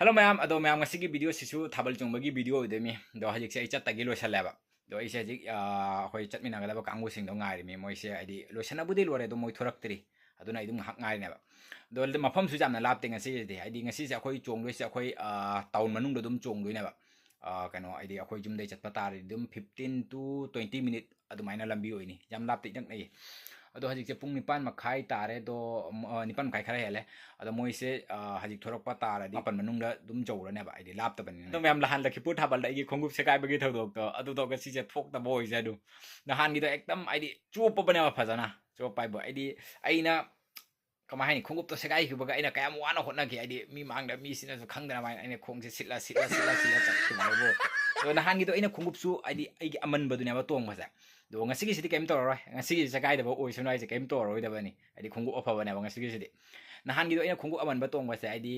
hello ma'am अदो ma'am ngasi video सिसु थाबल चुंबगी वीडियो ओइदेमी दो हजिक से चत्तगी लोसलेबा दो इसे हजिक होय चटमिनागदबा कांगु सिंग दो ngairimi moise आइदि लोसनाबुदि लोरे दो मोय थोरक्तरी अदुना इदुम हक ngaइनेबा दो मफम सु जामना लापते ngasi दे आइदि ngasi से अखोय चोंगलोइसे अखोय टाउन मनुंग दो दुम चोंगलोइनेबा कनो आइदि अखोय जुमदे चटपा तारि दुम 15 to 20 मिनिट अदुमाइना लंबी ओइनी जाम लापते जक नै अदो हजिक से पुंग निपान मखाई तारे दो निपान मखाई खरा हेले अदो मोइसे हजिक थोरकपा तारे दी पन मनुंग दुम जौरनेबा आइदि लापतबनि तो मैम लहान लखिपुर थाबल दा खोंगुप से कायबगी थौदोक तो अदु तो गसी से थोक द बोइसे अदु नहान गिदो एकदम आइदि चोपबने फजना चोपाइबो आइदि आइना कमाहानि खोंगुप तो सेगाई हिबगा आइना कयाम वाना होटनाखि आइदि मी मांगदा मी सिना खंगदना माइ आइना खोंगसे सिला चखिमाइबो तो नहान गिदो आइना खोंगुप सु आइदि आइगि अमन बदुनेबा तोंगबसा दो ngasi sidi kem toroi ngasi sagai da oi sunai se kem toroi da bani adi khungu ofaba ne ngasi sidi nahan gi do ina khungu aman ba tong ba se adi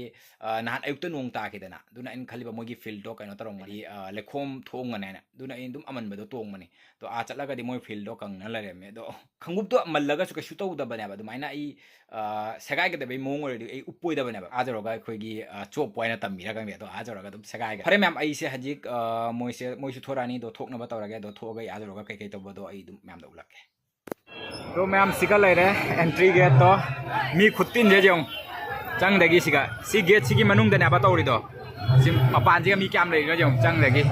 nahan ayuk nong ta ki dana duna in khaliba mogi field do kaino tarong mari lekhom thong na na duna in dum aman ba do tong mani to a chatla ga di moi field do kang na lare me do khungup to mallaga su ka shu to da bani ba dumaina i sagai ga da be mong ori ai upoi da bani ba a jaro ga khoi gi chop point tam mi ra kang de to a jaro ga dum sagai ga hare ma'am ai se hajik moi su thorani do thok na ba tawra ga do thok ga a jaro ga kai kai to ba do ai dum ma'am da ulak तो ma'am सिका लेरे entry gate तो मी खुत्तिन जे जों चंग दगी सिका C gate सिगी मनुंग दने बा तौरी दो सि मपान जिगा मी क्याम लेरिनो जों चंग दगी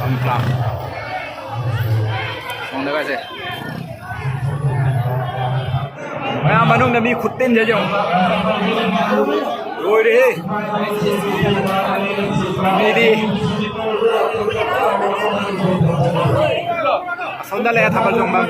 अमफ्ला सोंदगा से मैम मनुंग ने मी खुत्तिन जे जों ओइ रे मेरी sonda le thabal jong bang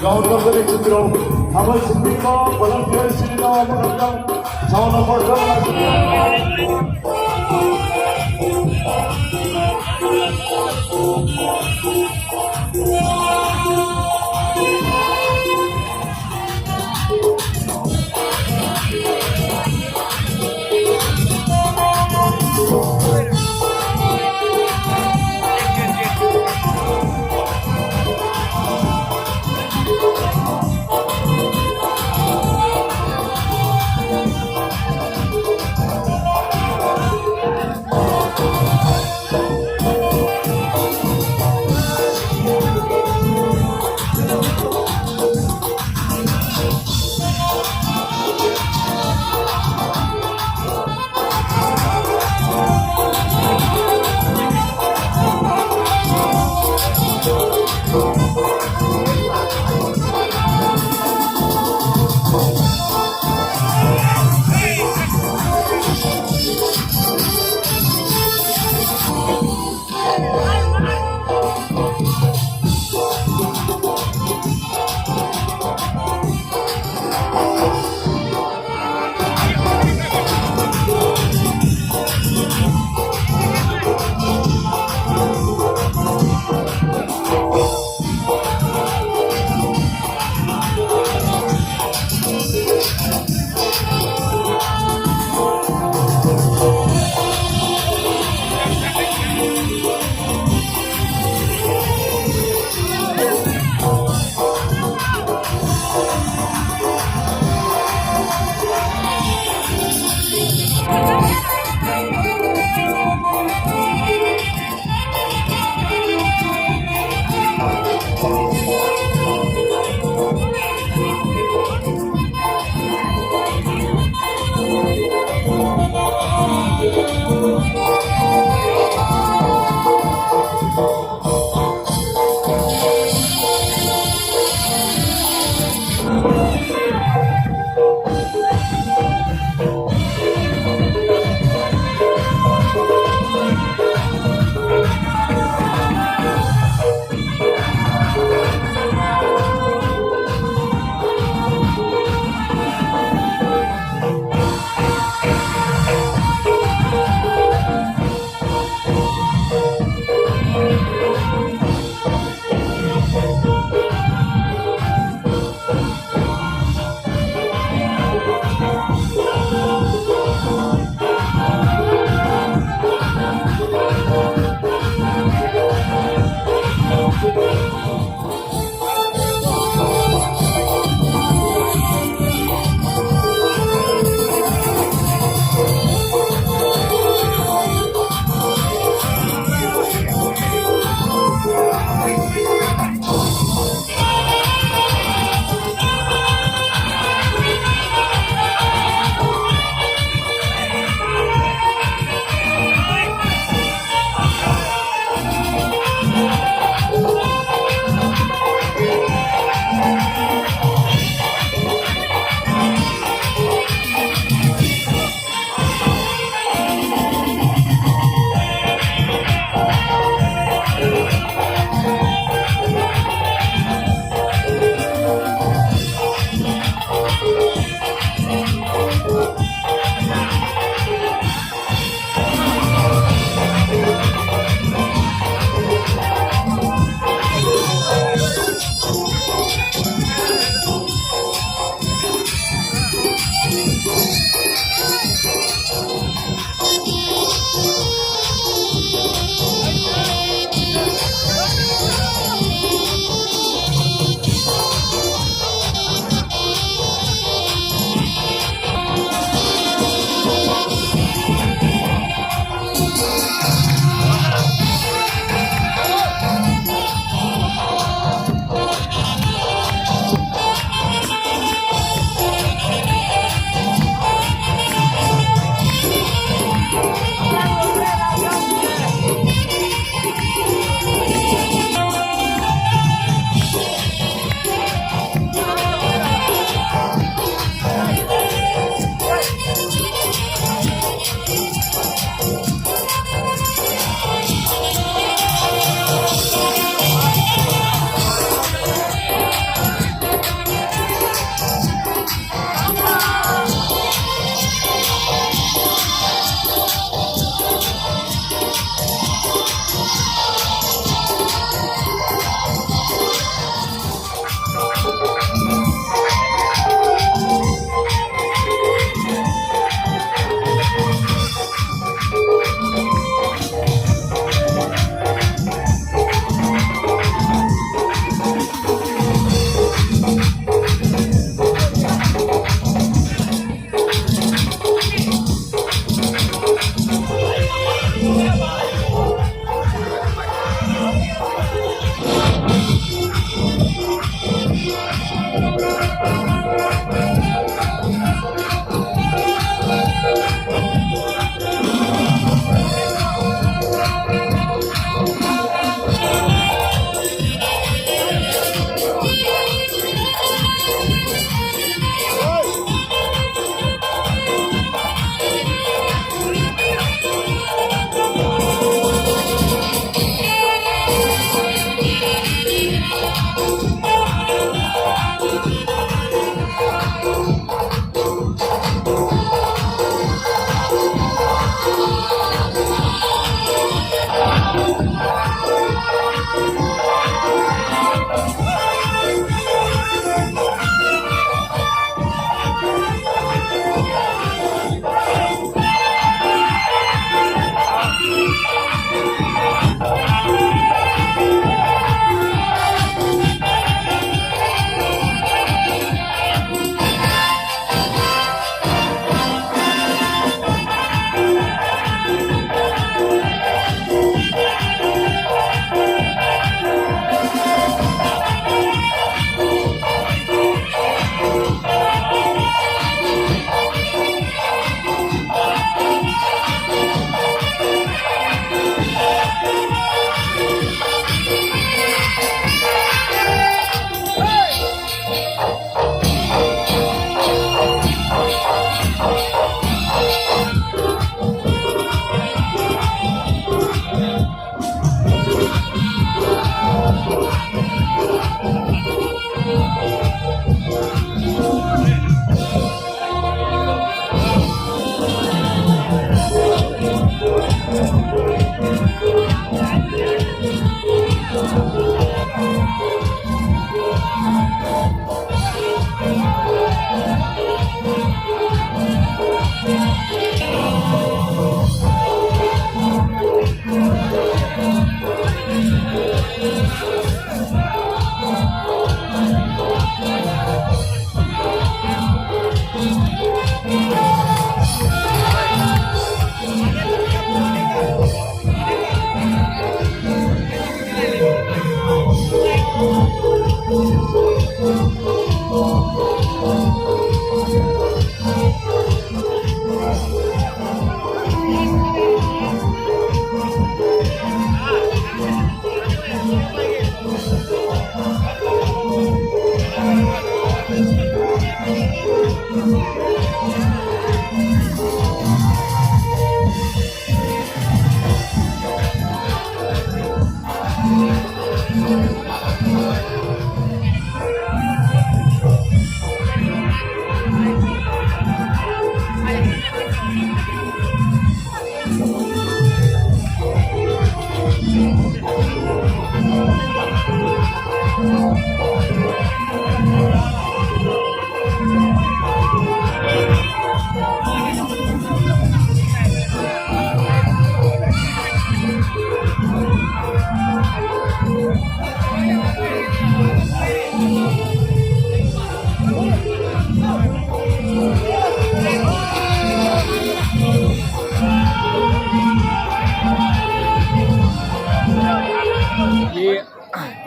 Government Executive, our Supreme Court, volunteers in our town of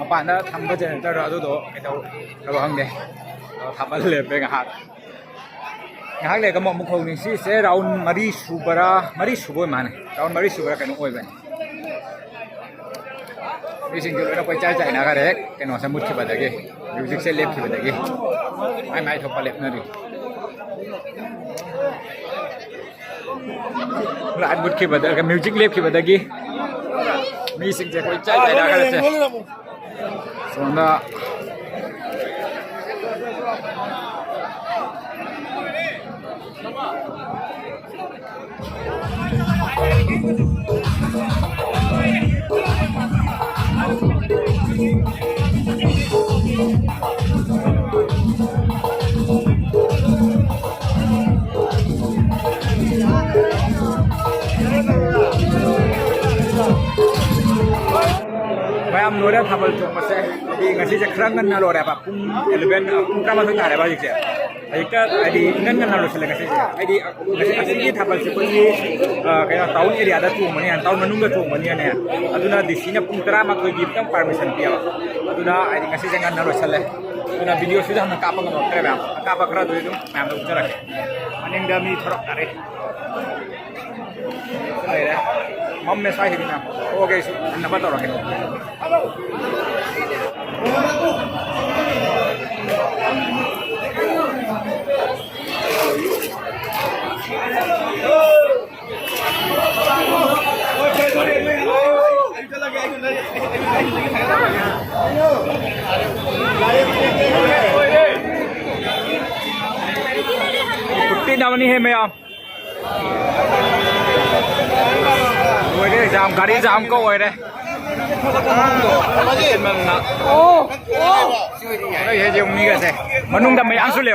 ꯃꯄꯥꯟꯗ ꯊꯝꯕ ꯖꯦꯅꯦꯔꯦꯇꯔꯗꯣ ꯑꯗꯨꯗꯣ ꯀꯩꯗꯧꯔꯕ ꯈꯪꯗꯦ ꯊꯥꯕꯜ ꯂꯦꯞꯄꯦ ꯉꯥꯏꯍꯥꯛ ꯂꯩꯔꯒ ꯑꯃꯨꯛ ꯍꯧꯅꯤ ꯁꯤꯁꯦ ꯔꯥꯎꯟ ꯃꯔꯤ ꯁꯨꯕ ꯑꯣꯏ ꯃꯥꯅꯦ ꯔꯥꯎꯟ ꯃꯔꯤ ꯁꯨꯕꯔꯥ ꯀꯩꯅꯣ ꯑꯣꯏꯕꯅꯤ ꯃꯤꯁꯤꯡꯁꯦ ꯂꯣꯏꯅ ꯀꯣꯏꯆꯥꯏ ꯆꯥꯏꯅꯈꯔꯦ ꯍꯦꯛ ꯀꯩꯅꯣꯁꯦ ꯃꯨꯠꯈꯤꯕꯗꯒꯤ ꯃ꯭ꯌꯨꯖꯤꯛꯁꯦ ꯂꯦꯞꯈꯤꯕꯗꯒꯤ ꯃꯥꯏ ꯊꯣꯛꯄ ꯂꯦꯞꯅꯔꯤ ꯂꯥꯏꯠ ꯃꯨꯠꯈꯤꯕꯗꯒꯤ ꯃ꯭ꯌꯨꯖꯤꯛ ꯂꯦꯞꯈꯤꯕꯗꯒꯤ ꯃꯤꯁꯤꯡꯁꯦ ꯀꯣꯏꯆꯥꯏ ꯆꯥꯏꯅꯈꯔꯁꯦ ꯁꯣꯝꯗ ꯃꯌꯥꯝ ꯂꯣꯏꯔꯦ ꯊꯥꯕꯜ ꯆꯣꯡꯕꯁꯦ ꯍꯥꯏꯗꯤ ꯉꯁꯤꯁꯦ ꯈꯔ ꯉꯟꯅ ꯂꯣꯏꯔꯦꯕ ꯄꯨꯡ 11 ꯄꯨꯡ 12 ꯇꯥꯔꯦꯕ ꯍꯧꯖꯤꯛꯁꯦ ꯍꯧꯖꯤꯛꯇ ꯍꯥꯏꯗꯤ ꯉꯟꯅ ꯂꯣꯏꯁꯤꯜꯂꯦ ꯉꯁꯤꯁꯦ ꯍꯥꯏꯗꯤ ꯑꯁꯤꯒꯤ ꯊꯥꯕꯜꯁꯦ ꯑꯩꯈꯣꯏꯒꯤ ꯀꯩꯅꯣ ꯇꯥꯎꯟ ꯑꯦꯔꯤꯌꯥꯗ ꯆꯣꯡꯕꯅꯤꯅ ꯇꯥꯎꯟ ꯃꯅꯨꯡꯗ ꯆꯣꯡꯕꯅꯤꯅꯅꯦ ꯑꯗꯨꯅ ꯗꯤꯁꯤꯅ ꯄꯨꯡ 11ꯒꯤ ꯈꯤꯇꯪ ꯄꯥꯔꯃꯤꯁꯟ ꯄꯤꯌꯦꯕ ꯑꯗꯨꯅ ꯍꯥꯏꯗꯤ ꯉꯁꯤꯁꯦ ꯉꯟꯅ ꯂꯣꯏꯁꯤꯜꯂꯦ ꯑꯗꯨꯅ ꯚꯤꯗꯤꯑꯣꯁꯤꯗ ꯍꯟꯅ ꯀꯥꯞꯄ ꯉꯝꯃꯛꯇ꯭ꯔꯦ ꯃꯌꯥꯝ ꯑꯀꯥꯞꯄ ꯈꯔꯗꯨꯗꯤ ꯑꯗꯨꯝ ꯃꯌꯥꯝꯗ ꯎꯠꯆꯔꯛꯀꯦ ꯃꯅꯤꯡꯗ ꯃꯤ ꯊꯣꯔꯛꯇꯥꯔꯦ ꯂꯩꯔꯦ ꯃꯝꯃꯦ ꯁ꯭ꯋꯥꯏꯁꯤꯗꯤ ꯃꯌꯥꯝ ꯊꯣꯛꯑꯒꯦ ꯑꯩꯁꯨ ꯍꯟꯅꯕ ꯇꯧꯔꯛꯀꯦ छुट्टी नवनी है मैम जाम गाड़ी जाम को ओरे ये जो उन्हीं का से मनुंग द मैं आंसू ले